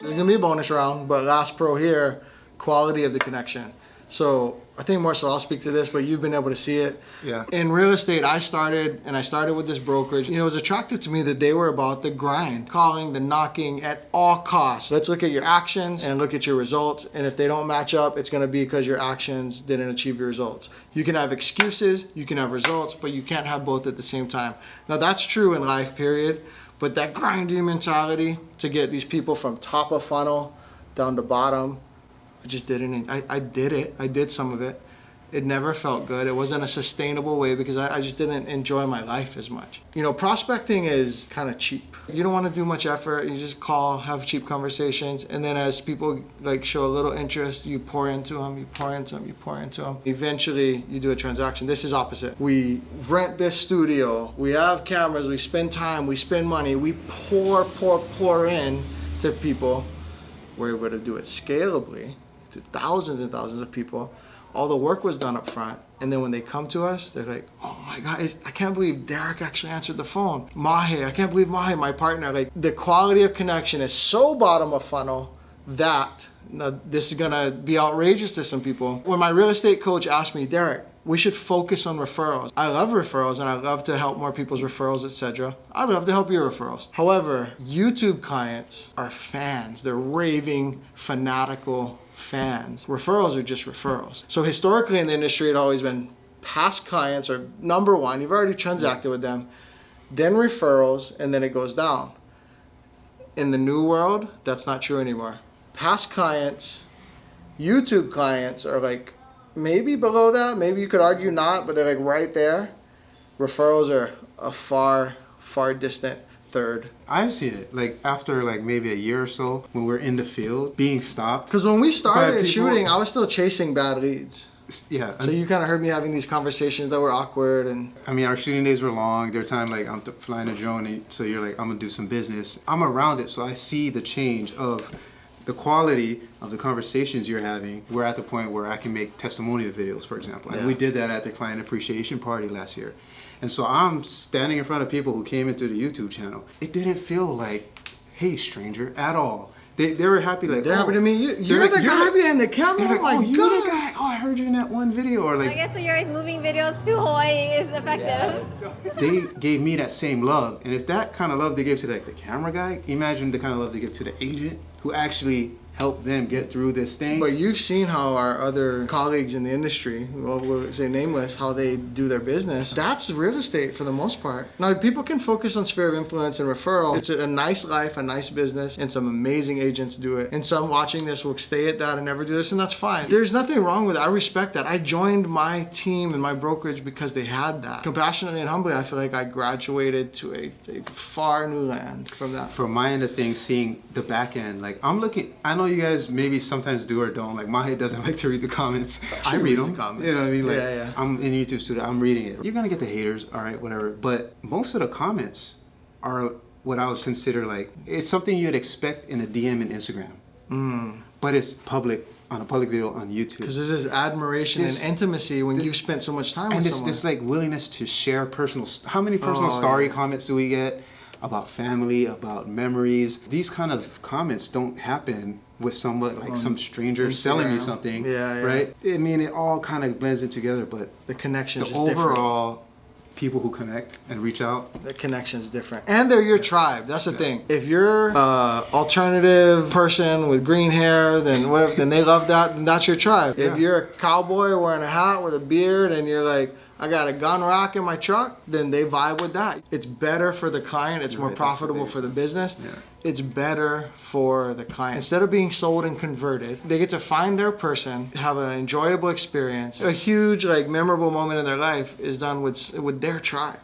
There's gonna be a bonus round, but last pro here, quality of the connection. So I think more so I'll speak to this, but you've been able to see it. Yeah. In real estate, I started with this brokerage. You know, it was attractive to me that they were about the grind, calling, the knocking at all costs. Let's look at your actions and look at your results. And if they don't match up, it's gonna be because your actions didn't achieve your results. You can have excuses, you can have results, but you can't have both at the same time. Now that's true in life, period. But that grinding mentality to get these people from top of funnel down to bottom, I just didn't. I did it. I did some of it. It never felt good. It wasn't a sustainable way because I just didn't enjoy my life as much. You know, prospecting is kind of cheap. You don't want to do much effort. You just call, have cheap conversations, and then as people like show a little interest, you pour into them, you pour into them, you pour into them. Eventually, you do a transaction. This is opposite. We rent this studio. We have cameras. We spend time. We spend money. We pour in to people. We're able to do it scalably to thousands and thousands of people. All the work was done up front, and then when they come to us, they're like, oh my God, I can't believe Derek actually answered the phone. Mahe, I can't believe Mahe, my partner. Like, the quality of connection is so bottom of funnel that this is gonna be outrageous to some people. When my real estate coach asked me, Derek, we should focus on referrals. I love referrals and I love to help more people's referrals, etc. I'd love to help your referrals. However, YouTube clients are fans. They're raving, fanatical fans. Referrals are just referrals. So historically in the industry, it always been past clients are number one. You've already transacted with them, then referrals, and then it goes down. In the new world, that's not true anymore. Past clients, YouTube clients are like maybe below that, maybe you could argue not, but they're like right there. Referrals are a far, far distant third. I've seen it, like after like maybe a year or so when we're in the field being stopped. Because when we started shooting, I was still chasing bad leads. Yeah. So you kind of heard me having these conversations that were awkward, and I mean, our shooting days were long. There are times like I'm flying a drone, and so you're like, I'm gonna do some business. I'm around it, so I see the change of the quality of the conversations you're having. We're at the point where I can make testimonial videos, for example. And we did that at the client appreciation party last year. And so I'm standing in front of people who came into the YouTube channel. It didn't feel like, hey, stranger, at all. They were happy, like, they're happy to meet you. You're the guy behind the camera. Like, oh my God. You're the guy. Oh, I heard you in that one video. Or like, I guess so your moving videos to Hawaii is effective. They gave me that same love. And if that kind of love they gave to like the camera guy, imagine the kind of love they give to the agent who actually help them get through this thing. But you've seen how our other colleagues in the industry, well, we'll say nameless, how they do their business. That's real estate for the most part. Now, people can focus on sphere of influence and referral. It's a nice life, a nice business, and some amazing agents do it. And some watching this will stay at that and never do this, and that's fine. There's nothing wrong with it. I respect that. I joined my team and my brokerage because they had that. Compassionately and humbly, I feel like I graduated to a far new land from that. From my end of things, seeing the back end, like I'm looking, I know you guys maybe sometimes do or don't. Like Mahe doesn't like to read the comments. I read them. Comments. You know what I mean? Like, Yeah. I'm in YouTube studio, I'm reading it. You're gonna get the haters, all right, whatever. But most of the comments are what I would consider like, it's something you'd expect in a DM in Instagram. But it's public, on a public video on YouTube. Because there's this admiration and intimacy when you've spent so much time with someone. And this like willingness to share personal, how many personal story comments do we get about family, about memories? These kind of comments don't happen with someone like some stranger selling you something, right? I mean, it all kind of blends in together, but the connection is the overall people who connect and reach out, the connection's different, and they're your tribe. That's the thing. If you're alternative person with green hair, then they love that, then that's your tribe. If you're a cowboy wearing a hat with a beard and you're like, I got a gun rack in my truck, then they vibe with that. It's better for the client. It's more profitable for the business. It's better for the client. Instead of being sold and converted, they get to find their person, have an enjoyable experience. A huge, like, memorable moment in their life is done with their tribe.